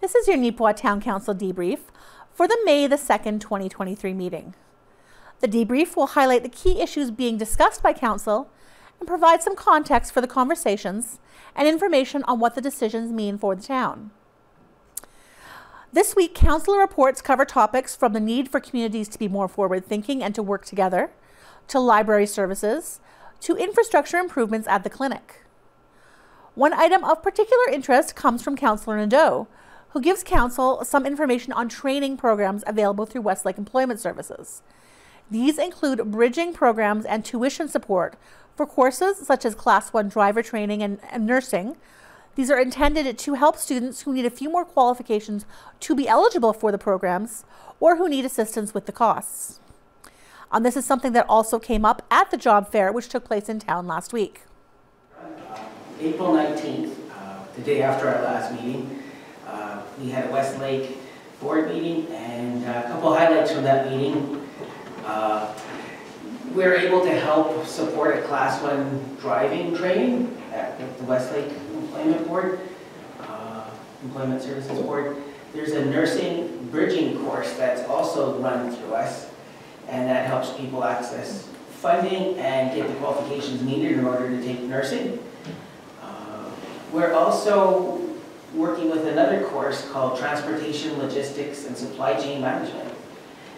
This is your Neepawa Town Council Debrief for the May 2nd, 2023 meeting. The debrief will highlight the key issues being discussed by Council and provide some context for the conversations and information on what the decisions mean for the town. This week, Council reports cover topics from the need for communities to be more forward-thinking and to work together, to library services, to infrastructure improvements at the clinic. One item of particular interest comes from Councillor Nadeau, who gives Council some information on training programs available through Westlake Employment Services. These include bridging programs and tuition support for courses such as Class 1 driver training and nursing. These are intended to help students who need a few more qualifications to be eligible for the programs or who need assistance with the costs. This is something that also came up at the job fair, which took place in town last week. April 19th, the day after our last meeting, we had a Westlake board meeting, and a couple highlights from that meeting. We were able to help support a Class 1 driving training at the Westlake Employment Services Board. There's a nursing bridging course that's also run through us, and that helps people access funding and get the qualifications needed in order to take nursing. We're also working with another course called Transportation, Logistics, and Supply Chain Management.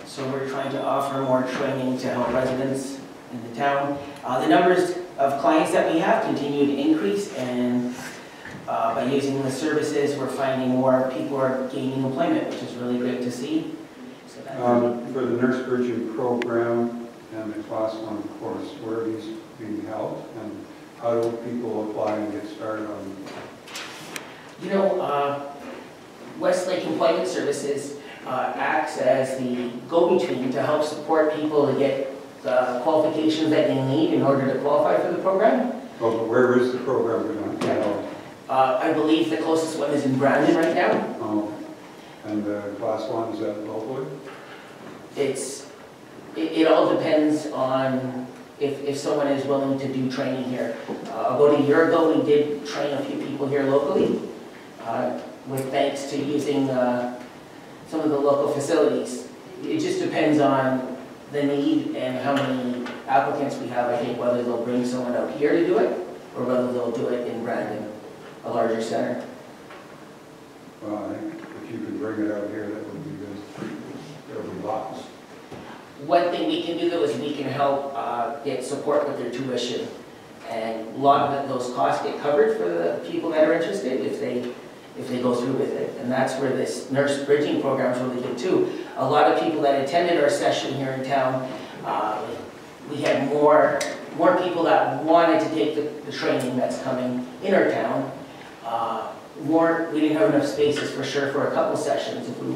So we're trying to offer more training to help residents in the town. The numbers of clients that we have continue to increase, and by using the services, we're finding more people are gaining employment, which is really great to see. So for the nurse bridging program and the Class 1 course, where are these being held, and how do people apply and get started on them? You know, Westlake Employment Services acts as the go-between to help support people to get the qualifications that they need in order to qualify for the program. Oh, but where is the program going to be held? I believe the closest one is in Brandon right now. Oh, and the Class 1, is that locally? It all depends on if someone is willing to do training here. About a year ago, we did train a few people here locally, with thanks to using some of the local facilities. It just depends on the need and how many applicants we have, I think, whether they'll bring someone out here to do it or whether they'll do it in Brandon, a larger center. Well, I think if you could bring it out here, that would be good. There would be lots. One thing we can do, though, is we can help get support with their tuition. And a lot of those costs get covered for the people that are interested if they go through with it. And that's where this nurse bridging program is really good, too. A lot of people that attended our session here in town, we had more people that wanted to take the training that's coming in our town. We didn't have enough spaces for sure for a couple sessions if we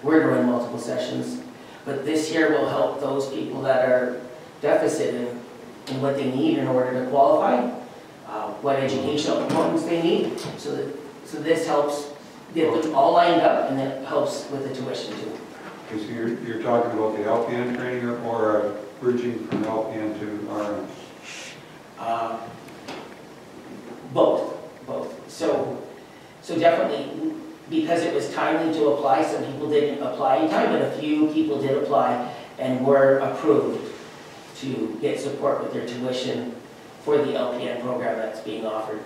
were to run multiple sessions. But this year will help those people that are deficit in what they need in order to qualify, what educational components they need. So this helps get them all lined up, and it helps with the tuition too. Okay, so you're talking about the LPN training or bridging from LPN to RN? Both. So definitely, because it was timely to apply, some people didn't apply in time, but a few people did apply and were approved to get support with their tuition for the LPN program that's being offered.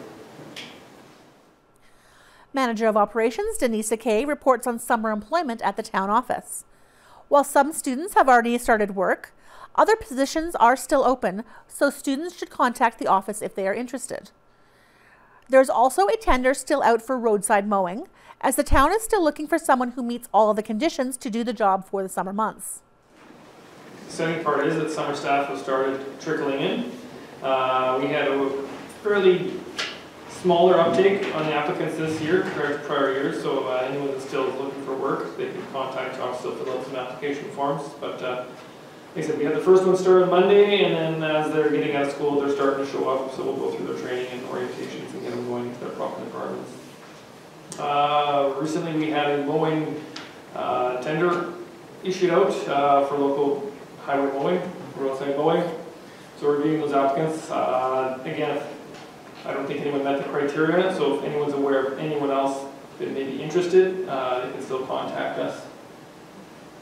Manager of Operations Denise Kay reports on summer employment at the town office. While some students have already started work, other positions are still open, so students should contact the office if they are interested. There's also a tender still out for roadside mowing, as the town is still looking for someone who meets all of the conditions to do the job for the summer months. The second part is that summer staff have started trickling in. We had a fairly smaller uptake on the applicants this year compared to prior years, so anyone that's still looking for work, they can contact us to fill out some application forms. But like I said, we had the first one started Monday, and then as they're getting out of school, they're starting to show up, so we'll go through their training and orientations and get them going into their proper departments. Recently we had a mowing tender issued out for local highway mowing, roadside mowing. So we're reviewing those applicants. Again, I don't think anyone met the criteria, so if anyone's aware of anyone else been maybe interested, they can still contact us.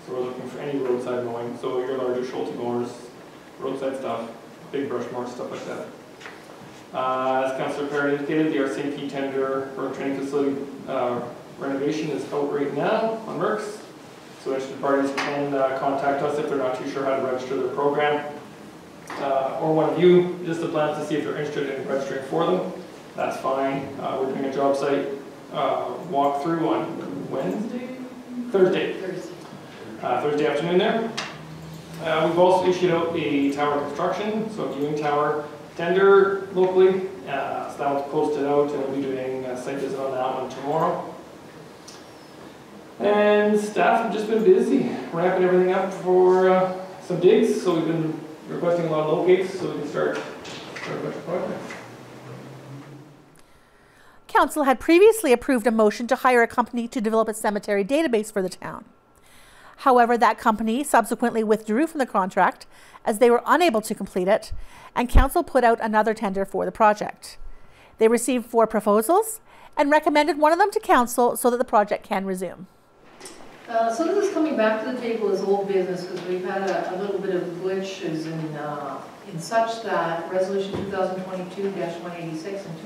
So we're looking for any roadside mowing, so your larger Schulte mowers, roadside stuff, big brush mowers, stuff like that. As Councillor Perry indicated, the RCMP tender for training facility renovation is out right now on Mercs. So interested parties can contact us if they're not too sure how to register their program. Or one of you, just the plans to see if they're interested in registering for them. That's fine. We're doing a job site walkthrough on Wednesday? Thursday afternoon there. We've also issued out a tower construction, so a viewing tower tender locally. So that one's posted out, and we'll be doing a site visit on that one tomorrow. And staff have just been busy ramping everything up for some digs, so we've been requesting a lot of locates so we can start a bunch of projects. Council had previously approved a motion to hire a company to develop a cemetery database for the town. However, that company subsequently withdrew from the contract as they were unable to complete it, and Council put out another tender for the project. They received 4 proposals and recommended one of them to Council so that the project can resume. So this is coming back to the table as old business because we've had a little bit of glitches in such that Resolution 2022-186 and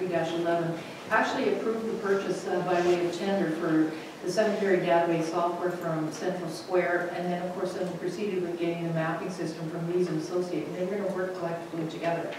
2023-11 actually approved the purchase by way of tender for the cemetery database software from Central Square, and then of course then proceeded with getting the mapping system from Lees and Associates, and they were going to work collectively together.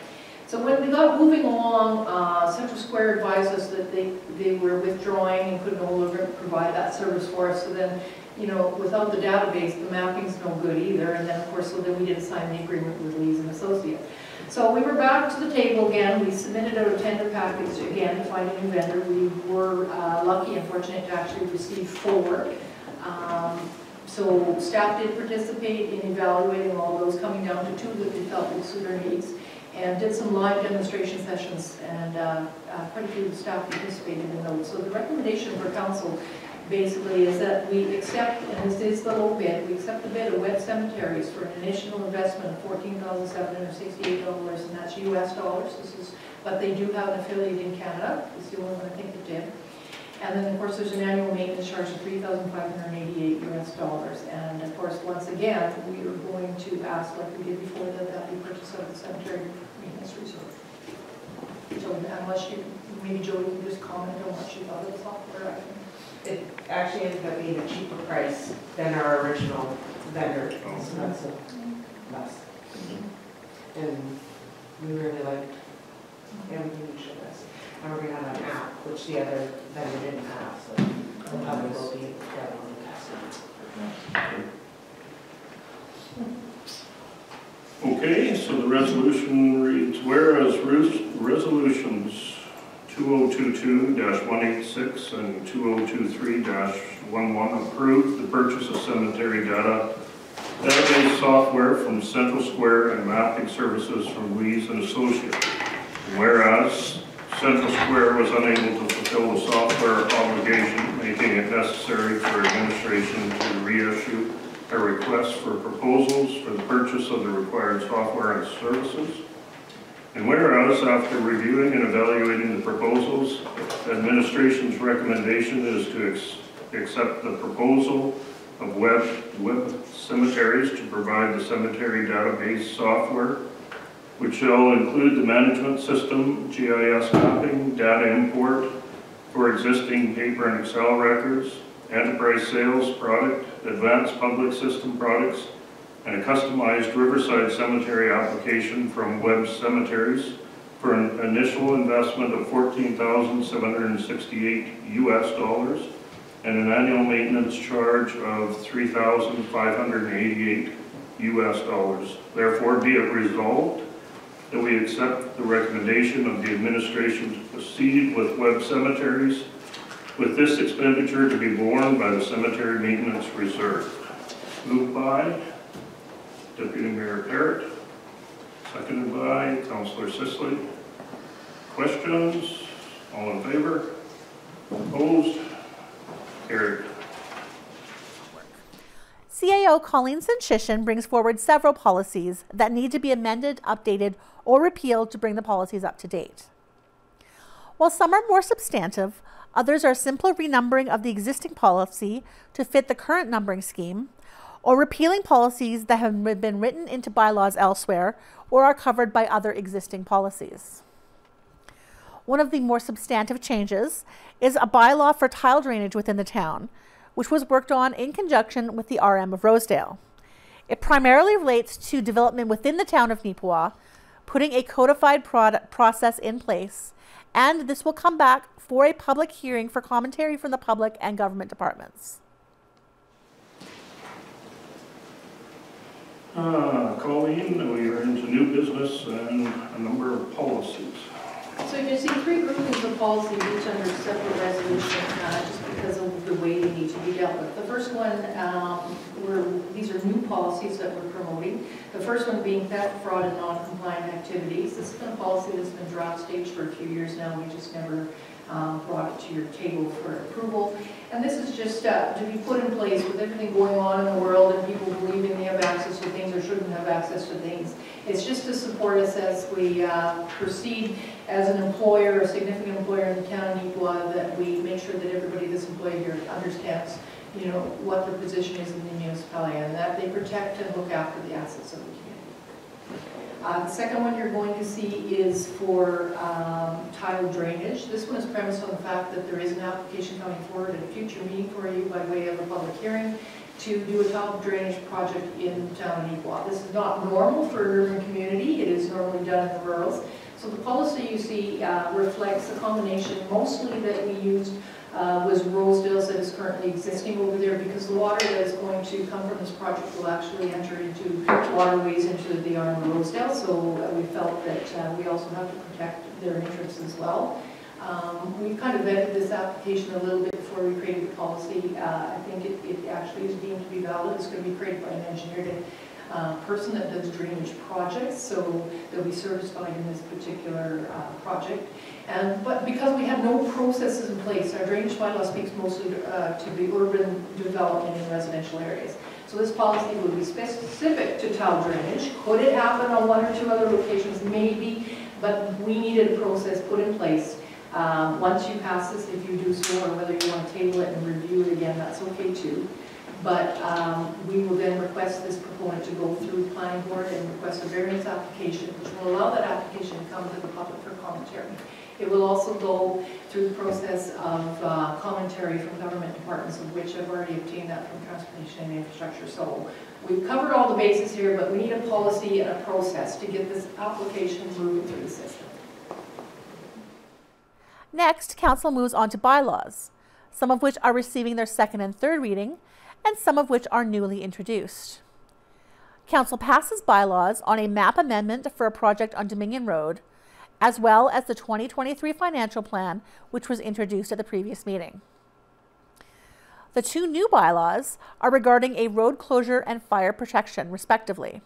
So when we got moving along, Central Square advised us that they were withdrawing and could no longer provide that service for us. So then, you know, without the database, the mapping's no good either. And then, of course, so then we didn't sign the agreement with Lees and Associates. So we were back to the table again. We submitted out a tender package again to find a new vendor. We were lucky and fortunate to actually receive 4. So staff did participate in evaluating all those, coming down to 2 that they felt would suit our needs, and did some live demonstration sessions, and quite a few of the staff participated in those. So the recommendation for council basically is that we accept, and this is the low bid, we accept the bid of Web Cemeteries for an initial investment of $14,768, and that's US dollars. But they do have an affiliate in Canada. It's the only one I think that did. And then, of course, there's an annual maintenance charge of $3,588 US. And of course, once again, we are going to ask, like we did before, that that be purchased out of the cemetery maintenance reserve. So unless you, maybe Joey can just comment on what she thought of the software. It actually ended up being a cheaper price than our original vendor. So that's a plus. And we really liked everything you showed us. And we're going to have an app, which the other vendor didn't have, so we'll probably will be able to get on the customer. Okay, so the resolution reads, whereas resolutions 2022-186 and 2023-11 approved the purchase of cemetery database software from Central Square and mapping services from Lees and Associates. And whereas Central Square was unable to fulfill the software obligation, making it necessary for administration to reissue a request for proposals for the purchase of the required software and services. And whereas, after reviewing and evaluating the proposals, administration's recommendation is to accept the proposal of Web Cemeteries to provide the cemetery database software, which shall include the management system, GIS mapping, data import for existing paper and Excel records, enterprise sales product, advanced public system products, and a customized Riverside Cemetery application from Web Cemeteries for an initial investment of $14,768 US and an annual maintenance charge of $3,588 US. Therefore, be it resolved that we accept the recommendation of the administration to proceed with Web Cemeteries with this expenditure to be borne by the Cemetery Maintenance Reserve. Moved by Deputy Mayor Parrott, seconded by Councillor Sisley. Questions? All in favor? Opposed? Carried. CAO Colleen Shishin brings forward several policies that need to be amended, updated, or repealed to bring the policies up to date. While some are more substantive, Others are simple renumbering of the existing policy to fit the current numbering scheme, or repealing policies that have been written into bylaws elsewhere or are covered by other existing policies. One of the more substantive changes is a bylaw for tile drainage within the town, which was worked on in conjunction with the RM of Rosedale. It primarily relates to development within the town of Neepawa, putting a codified process in place, and this will come back for a public hearing for commentary from the public and government departments. Colleen, we are into new business and a number of policies. So you can see 3 groupings of policies, each under separate resolution, just because of the way they need to be dealt with. The first one, these are new policies that we're promoting. The first one being theft, fraud, and non-compliant activities. This has been a policy that's been draft stage for a few years now. We just never brought it to your table for approval. And this is just to be put in place with everything going on in the world and people believing they have access to things or shouldn't have access to things. It's just to support us as we proceed as an employer, a significant employer in the town of Neepawa, that we make sure that everybody that's employed here understands, you know, what their position is in the municipality and that they protect and look after the assets of the community. The second one you're going to see is for tile drainage. This one is premised on the fact that there is an application coming forward at a future meeting for you by way of a public hearing to do a tile drainage project in the town of Neepawa. This is not normal for an urban community. It is normally done in the rurals. So the policy you see reflects a combination mostly that we used was Rosedale's that is currently existing over there, because the water that is going to come from this project will actually enter into waterways into the arm of Rosedale. So we felt that we also have to protect their interests as well. We've kind of vetted this application a little bit before we created the policy. I think it actually is deemed to be valid. It's going to be created by an engineered person that does drainage projects, so they'll be certified in this particular project. But because we have no processes in place, our drainage bylaw speaks mostly to the urban development in residential areas. So this policy will be specific to tile drainage. Could it happen on 1 or 2 other locations? Maybe, but we needed a process put in place. Once you pass this, if you do so, or whether you want to table it and review it again, that's okay too. But we will then request this proponent to go through the planning board and request a variance application, which will allow that application to come to the public for commentary. It will also go through the process of commentary from government departments, of which I've already obtained that from Transportation and Infrastructure. So we've covered all the bases here, but we need a policy and a process to get this application moving through the system. Next, Council moves on to bylaws, some of which are receiving their 2nd and 3rd reading, and some of which are newly introduced. Council passes bylaws on a map amendment for a project on Dominion Road, as well as the 2023 financial plan, which was introduced at the previous meeting. The 2 new bylaws are regarding a road closure and fire protection, respectively.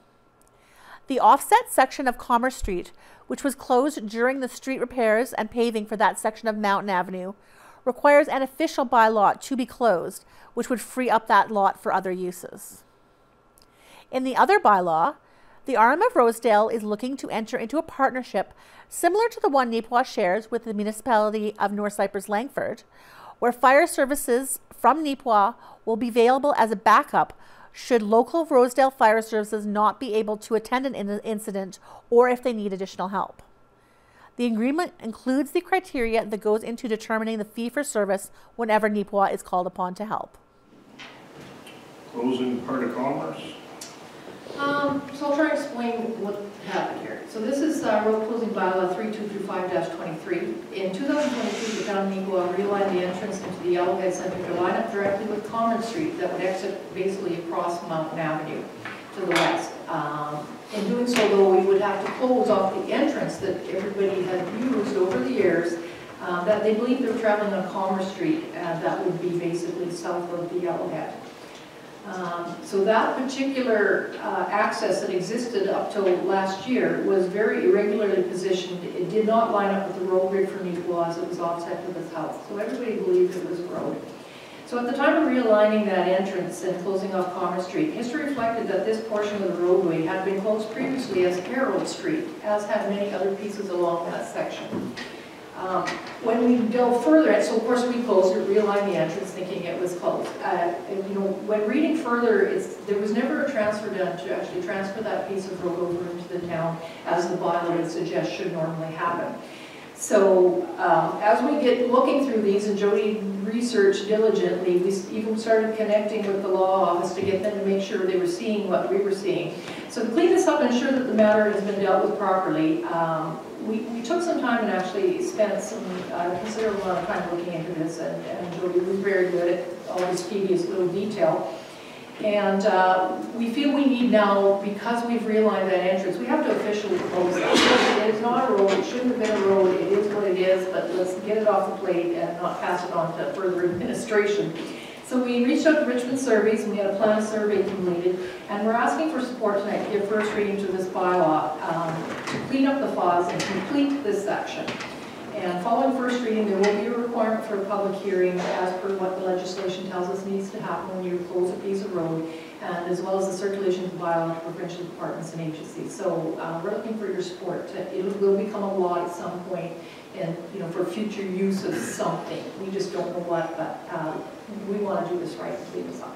The offset section of Commerce Street, which was closed during the street repairs and paving for that section of Mountain Avenue, requires an official bylaw to be closed, which would free up that lot for other uses. In the other bylaw, the RM of Rosedale is looking to enter into a partnership similar to the one Neepawa shares with the municipality of North Cypress Langford, where fire services from Neepawa will be available as a backup should local Rosedale fire services not be able to attend an incident or if they need additional help. The agreement includes the criteria that goes into determining the fee for service whenever Neepawa is called upon to help. Closing part of Commerce. So I'll try to explain what happened here. So this is road closing bylaw 3225-23. In 2022, the town of Neepawa realigned the entrance into the Yellowhead Center to line up directly with Commerce Street that would exit basically across Mountain Avenue to the west. In doing so, though, we would have to close off the entrance that everybody had used over the years, that they believed they were traveling on Commerce Street, that would be basically south of the Yellowhead. So that particular access that existed up till last year was very irregularly positioned. It did not line up with the road grid for Neepawa as it was offset to the south. So everybody believed it was a road. So at the time of realigning that entrance and closing off Commerce Street, history reflected that this portion of the roadway had been closed previously as Harold Street, as had many other pieces along that section. When we go further, and so of course we closed it, realigned the entrance thinking it was closed. And you know, when reading further, there was never a transfer done to actually transfer that piece of road over into the town as the bylaw would suggest should normally happen. So as we get looking through these, and Jody researched diligently, we even started connecting with the law office to get them to make sure they were seeing what we were seeing. So to clean this up and ensure that the matter has been dealt with properly, we took some time and actually spent some considerable amount of time looking into this, and Jody was very good at all this tedious little detail. And we feel we need now, because we've realigned that entrance, we have to officially close it. It is not a road, it shouldn't have been a road, it is what it is, but let's get it off the plate and not pass it on to further administration. So we reached out to Richmond Surveys, and we had a plan survey completed, and we're asking for support tonight to give first reading to this bylaw to clean up the flaws and complete this section. And following first reading, there will be a requirement for a public hearing as per what the legislation tells us needs to happen when you close a piece of road, and as well as the circulation of the bylaw to provincial departments and agencies. So we're looking for your support. It will become a law at some point, and you know, for future use of something. We just don't know what, but we want to do this right and clean this up.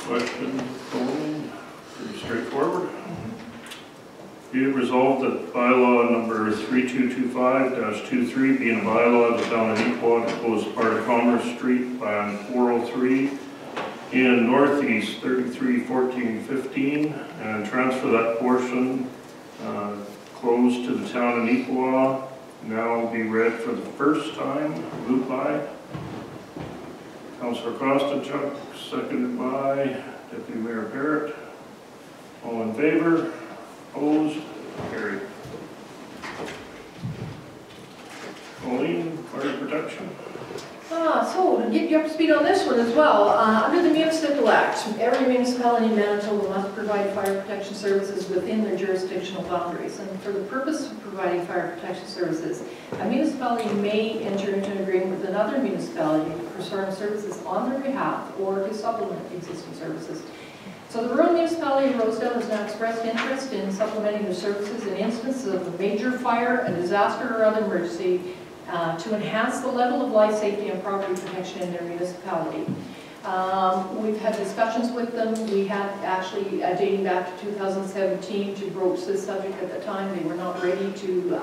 Question, Colleen? Pretty straightforward. Be it resolved that bylaw number 3225-23 being a bylaw of the town of Neepawa to close part of Commerce Street on 403 in northeast 331415 and transfer that portion closed to the town of Neepawa now be read for the first time. Moved by Councillor Costichuk, seconded by Deputy Mayor Barrett. All in favor? Opposed? Carried. Colleen, fire protection. So to get you up to speed on this one as well, under the Municipal Act, every municipality in Manitoba must provide fire protection services within their jurisdictional boundaries. And for the purpose of providing fire protection services, a municipality may enter into an agreement with another municipality for certain services on their behalf or to supplement existing services. So the rural municipality of Rosedale has now expressed interest in supplementing their services in instances of a major fire, a disaster, or other emergency to enhance the level of life safety and property protection in their municipality. We've had discussions with them. We had actually, dating back to 2017, to broach this subject at the time. They were not ready to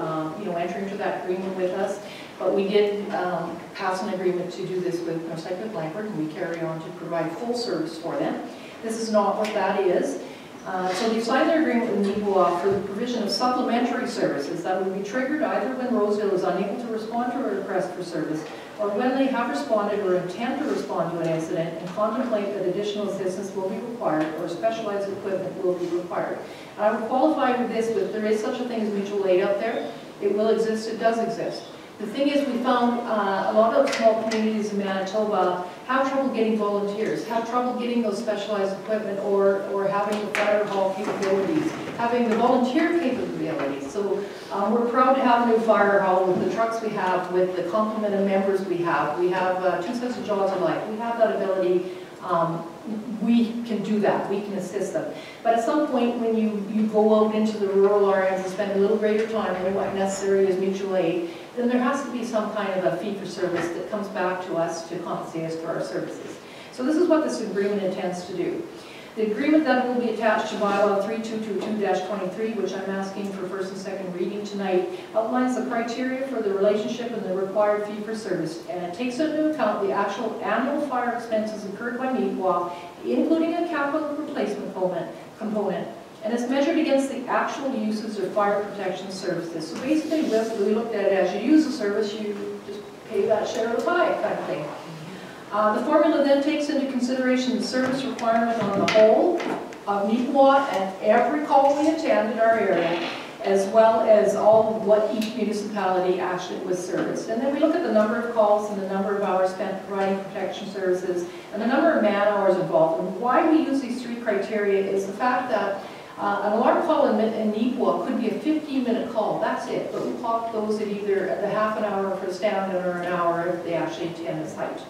enter into that agreement with us. But we did pass an agreement to do this with Northside with Langford, and we carry on to provide full service for them. This is not what that is. So we signed their agreement with Neepawa for the provision of supplementary services that would be triggered either when Rosedale is unable to respond to a request for service, or when they have responded or intend to respond to an incident and contemplate that additional assistance will be required or specialized equipment will be required. And I would qualify with this, but there is such a thing as mutual aid out there. It will exist, it does exist. The thing is, we found a lot of small communities in Manitoba have trouble getting volunteers, have trouble getting those specialized equipment or having the fire hall capabilities, having the volunteer capabilities. So we're proud to have a new fire hall with the trucks we have, with the complement of members we have. We have 2 sets of jaws alike. We have that ability. We can do that. We can assist them. But at some point when you go out into the rural areas and spend a little greater time than what necessary is mutual aid, then there has to be some kind of a fee for service that comes back to us to compensate us for our services. So this is what this agreement intends to do. The agreement that will be attached to bylaw 3222-23, which I'm asking for first and second reading tonight, outlines the criteria for the relationship and the required fee for service, and it takes into account the actual annual fire expenses incurred by Neepawa, including a capital replacement component, and it's measured against the actual uses of fire protection services. So basically, we looked at it as you use the service, you just pay that share of the pie kind of thing. The formula then takes into consideration the service requirement on the whole of Neepawa and every call we attend in our area, as well as all what each municipality actually was serviced. And then we look at the number of calls and the number of hours spent providing protection services and the number of man hours involved. And why we use these 3 criteria is the fact that an alarm call in Neepawa could be a 15-minute call, that's it, but we clock those at either the half an hour for a stand-in or an hour if they actually attend the site.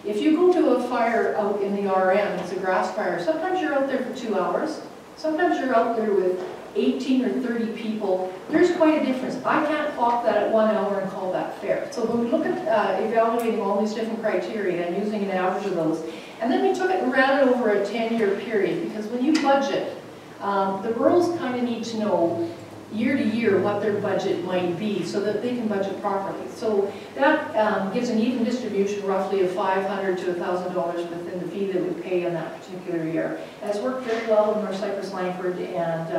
If you go to a fire out in the RM, it's a grass fire, sometimes you're out there for 2 hours, sometimes you're out there with 18 or 30 people, there's quite a difference. I can't clock that at 1 hour and call that fair. So when we look at evaluating all these different criteria and using an average of those, and then we took it and ran it over a 10-year period, because when you budget, the rurals kind of need to know year to year what their budget might be so that they can budget properly. So that gives an even distribution roughly of $500 to $1,000 within the fee that we pay in that particular year. And it's worked very well in North Cypress Langford, and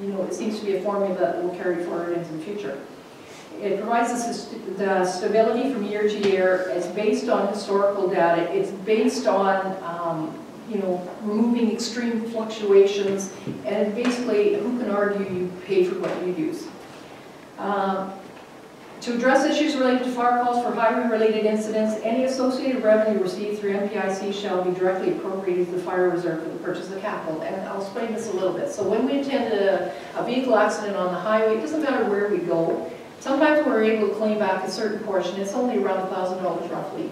you know, it seems to be a formula that will carry forward into the future. It provides the stability from year to year. It's based on historical data. It's based on you know, removing extreme fluctuations, and basically, who can argue you pay for what you use? To address issues related to fire calls for highway-related incidents, any associated revenue received through MPIC shall be directly appropriated to the fire reserve for the purchase of capital. And I'll explain this a little bit. So when we attend a vehicle accident on the highway, it doesn't matter where we go. Sometimes we're able to claim back a certain portion. It's only around $1,000 roughly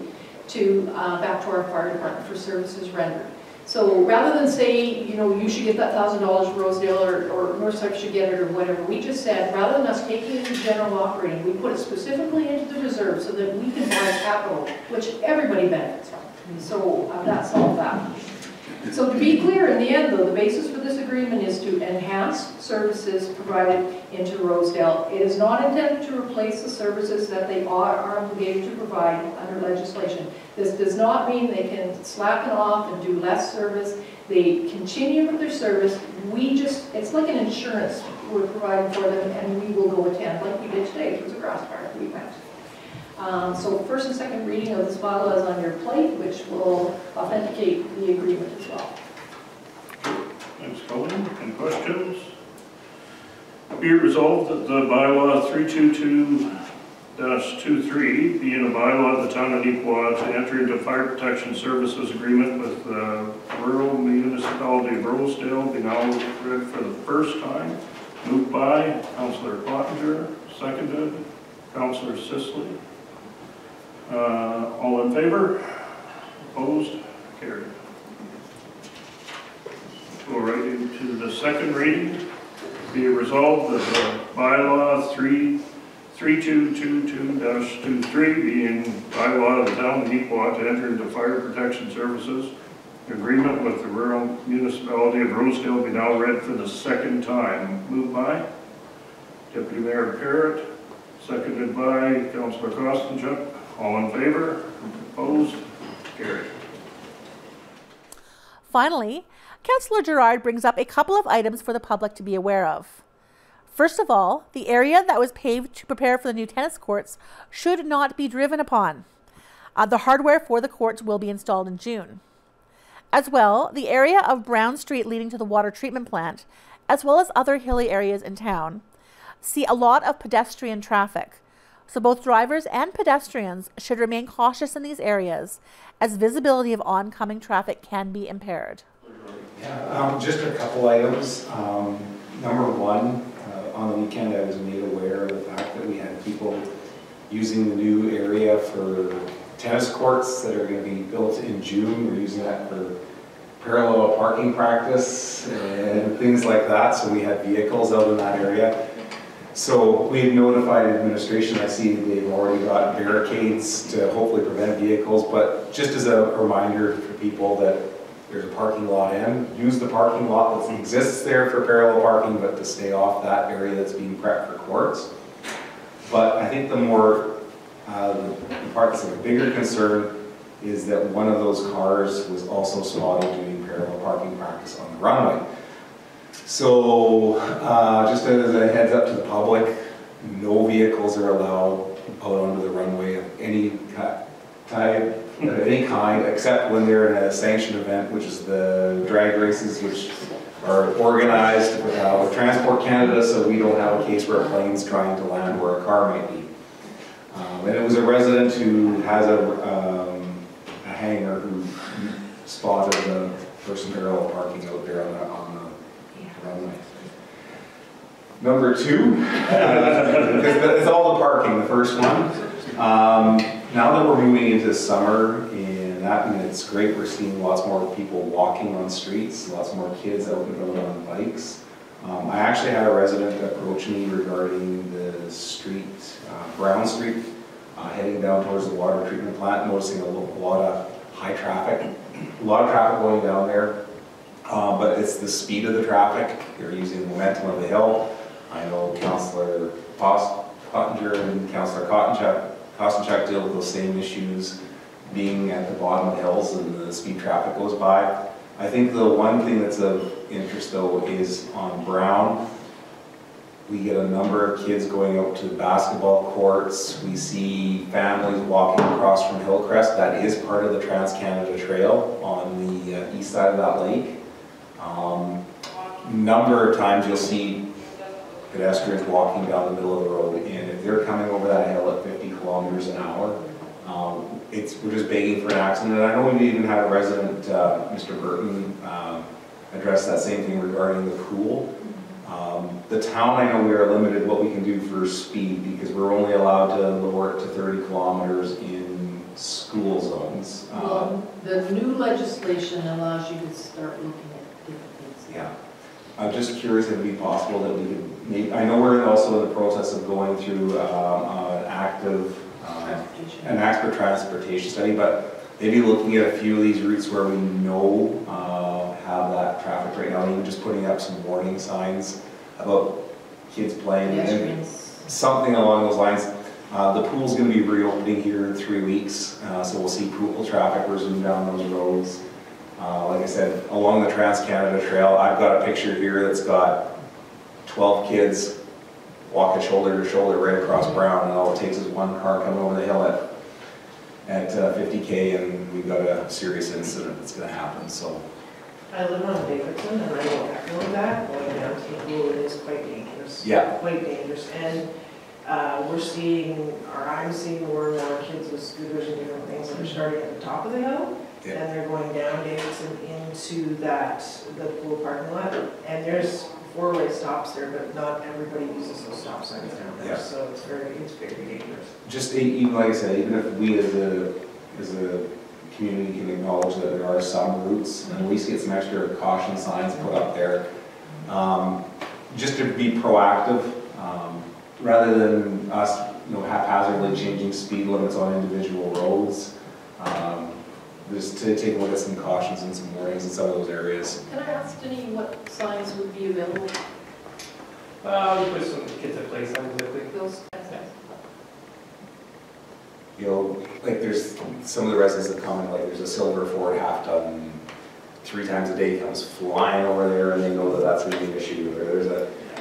to back to our fire department for services rendered. So rather than say, you know, you should get that $1,000 for Rosedale or North Cypress should get it or whatever, we just said, rather than us taking it into general operating, we put it specifically into the reserve so that we can buy capital, which everybody benefits from. So that solved that. So to be clear, in the end though, the basis for this agreement is to enhance services provided into Rosedale. It is not intended to replace the services that they are obligated to provide under legislation. This does not mean they can slacken off and do less service. They continue with their service. It's like an insurance we're providing for them, and we will go attend, like we did today. It was a grass fire, we went. So first and second reading of this bylaw is on your plate, which will authenticate the agreement as well. Thanks, Colleen. Any questions? Be it resolved that the bylaw 322-23 being a bylaw of the town of Neepawa to enter into fire protection services agreement with the rural municipality of Rosedale be now read for the first time. Moved by Councillor Pottinger, seconded Councillor Sisley. All in favor? Opposed? Carried. Go right into the second reading. Be it resolved that the bylaw 3222-23 being bylaw of the town of Neepawa to enter into fire protection services agreement with the rural municipality of Rosedale be now read for the second time. Moved by Deputy Mayor Parrott, seconded by Councillor Kostenchuk. All in favor? Opposed? Carried. Finally, Councillor Gerard brings up a couple of items for the public to be aware of. First of all, the area that was paved to prepare for the new tennis courts should not be driven upon. The hardware for the courts will be installed in June. As well, the area of Brown Street leading to the water treatment plant, as well as other hilly areas in town, see a lot of pedestrian traffic. So both drivers and pedestrians should remain cautious in these areas, as visibility of oncoming traffic can be impaired. Yeah, just a couple items. Number one, on the weekend I was made aware of the fact that we had people using the new area for tennis courts that are going to be built in June. We're using that for parallel parking practice and things like that, so we had vehicles out in that area. So we've notified administration. I see they've already got barricades to hopefully prevent vehicles, but just as a reminder for people that there's a parking lot in, use the parking lot that exists there for parallel parking, but to stay off that area that's being prepped for courts. But I think the part that's a bigger concern is that one of those cars was also spotted doing parallel parking practice on the runway. So just as a heads up to the public, no vehicles are allowed out onto the runway of any kind, except when they're in a sanctioned event, which is the drag races, which are organized with Transport Canada, so we don't have a case where a plane's trying to land where a car might be. And it was a resident who has a hangar who spotted the person parallel parking out there on the runway. Number two, because it's all the parking, the first one. Now that we're moving into summer, and it's great, we're seeing lots more people walking on streets, lots more kids out and about on bikes. I actually had a resident approach me regarding the street, Brown Street, heading down towards the water treatment plant, noticing a lot of high traffic, a lot of traffic going down there, but it's the speed of the traffic. They're using the momentum of the hill. I know Councillor Pottinger and Councillor Kostenchuk deal with those same issues, being at the bottom of the hills and the speed traffic goes by. I think the one thing that's of interest though is on Brown, we get a number of kids going out to the basketball courts. We see families walking across from Hillcrest. That is part of the Trans-Canada Trail on the east side of that lake. Number of times you'll see pedestrians walking down the middle of the road, and if they're coming over that hill at 50 kilometers an hour, we're just begging for an accident. And I know we even had a resident, Mr. Burton, address that same thing regarding the pool. The town, I know we are limited what we can do for speed because we're only allowed to lower it to 30 kilometers in school zones. Well, the new legislation allows you to start looking at different things. Yeah. I'm just curious if it would be possible that we could maybe, I know we're also in the process of going through an active transportation study, but maybe looking at a few of these routes where we know have that traffic right now, even just putting up some warning signs about kids playing and something along those lines. The pool's going to be reopening here in 3 weeks, so we'll see pool traffic resume down those roads. Like I said, along the Trans-Canada Trail, I've got a picture here that's got 12 kids walking shoulder to shoulder right across Brown, and all it takes is one car coming over the hill at 50K, and we've got a serious incident that's going to happen. So I live on Davidson, and I will echo that. Going down to the pool is quite dangerous. Yeah. Quite dangerous. And we're seeing, or I'm seeing more and more kids with scooters and different things that are starting at the top of the hill. yeah. And they're going down Davidson into the pool parking lot. And there's four-way stops there, but not everybody uses those stop signs down there. Yeah. So it's very dangerous. Just even like I said, even if we as a community can acknowledge that there are some routes, and at least get some extra caution signs put up there, just to be proactive, rather than us, haphazardly changing speed limits on individual roads. Just to take a look at some cautions and some warnings in some of those areas. Can I ask Denny what signs would be available? We put some kids at play signs, I think. Those kinds of Like there's some of the residents that comment, like there's a silver Ford half-ton 3 times a day comes flying over there, and they know that that's going to be an issue. Or there's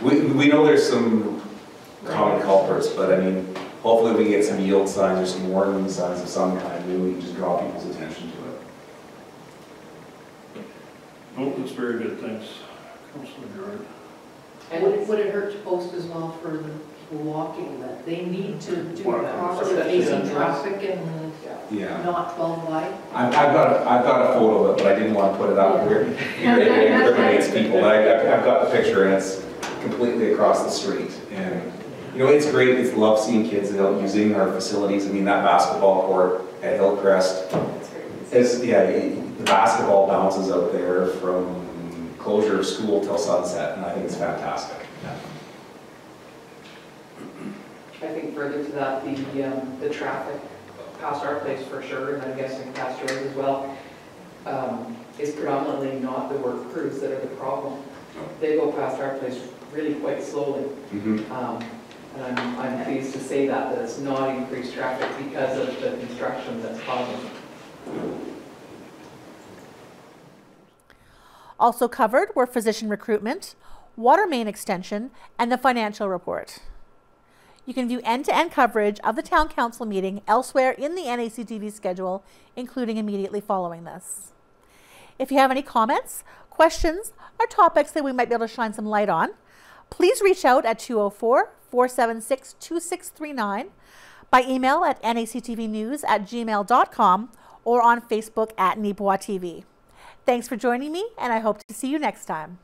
we know there's some common culprits, but I mean, hopefully we can get some yield signs or some warning signs of some kind. Maybe we can just draw people's attention to it. Oh, that's very good, thanks, Councilor Gerard. And would it hurt to post as well for the people walking that they need to do properly Especially facing on traffic and Yeah. not 12 wide? I've got a photo of it, but I didn't want to put it out here. It incriminates people, but I've got the picture, and it's completely across the street. And it's great. It's love seeing kids out using our facilities. I mean, that basketball court at Hillcrest, the basketball bounces out there from closure of school till sunset, and I think it's fantastic. I think further to that, the traffic past our place for sure, and I'm guessing past yours as well, is predominantly not the work crews that are the problem. They go past our place really quite slowly. And I'm pleased to say that it's not increased traffic because of the construction that's causing it. Also covered were physician recruitment, water main extension, and the financial report. You can view end-to-end coverage of the Town Council meeting elsewhere in the NACTV schedule, including immediately following this. If you have any comments, questions, or topics that we might be able to shine some light on, please reach out at 204-476-2639, by email at nactvnews@gmail.com, or on Facebook at Neepawa TV. Thanks for joining me, and I hope to see you next time.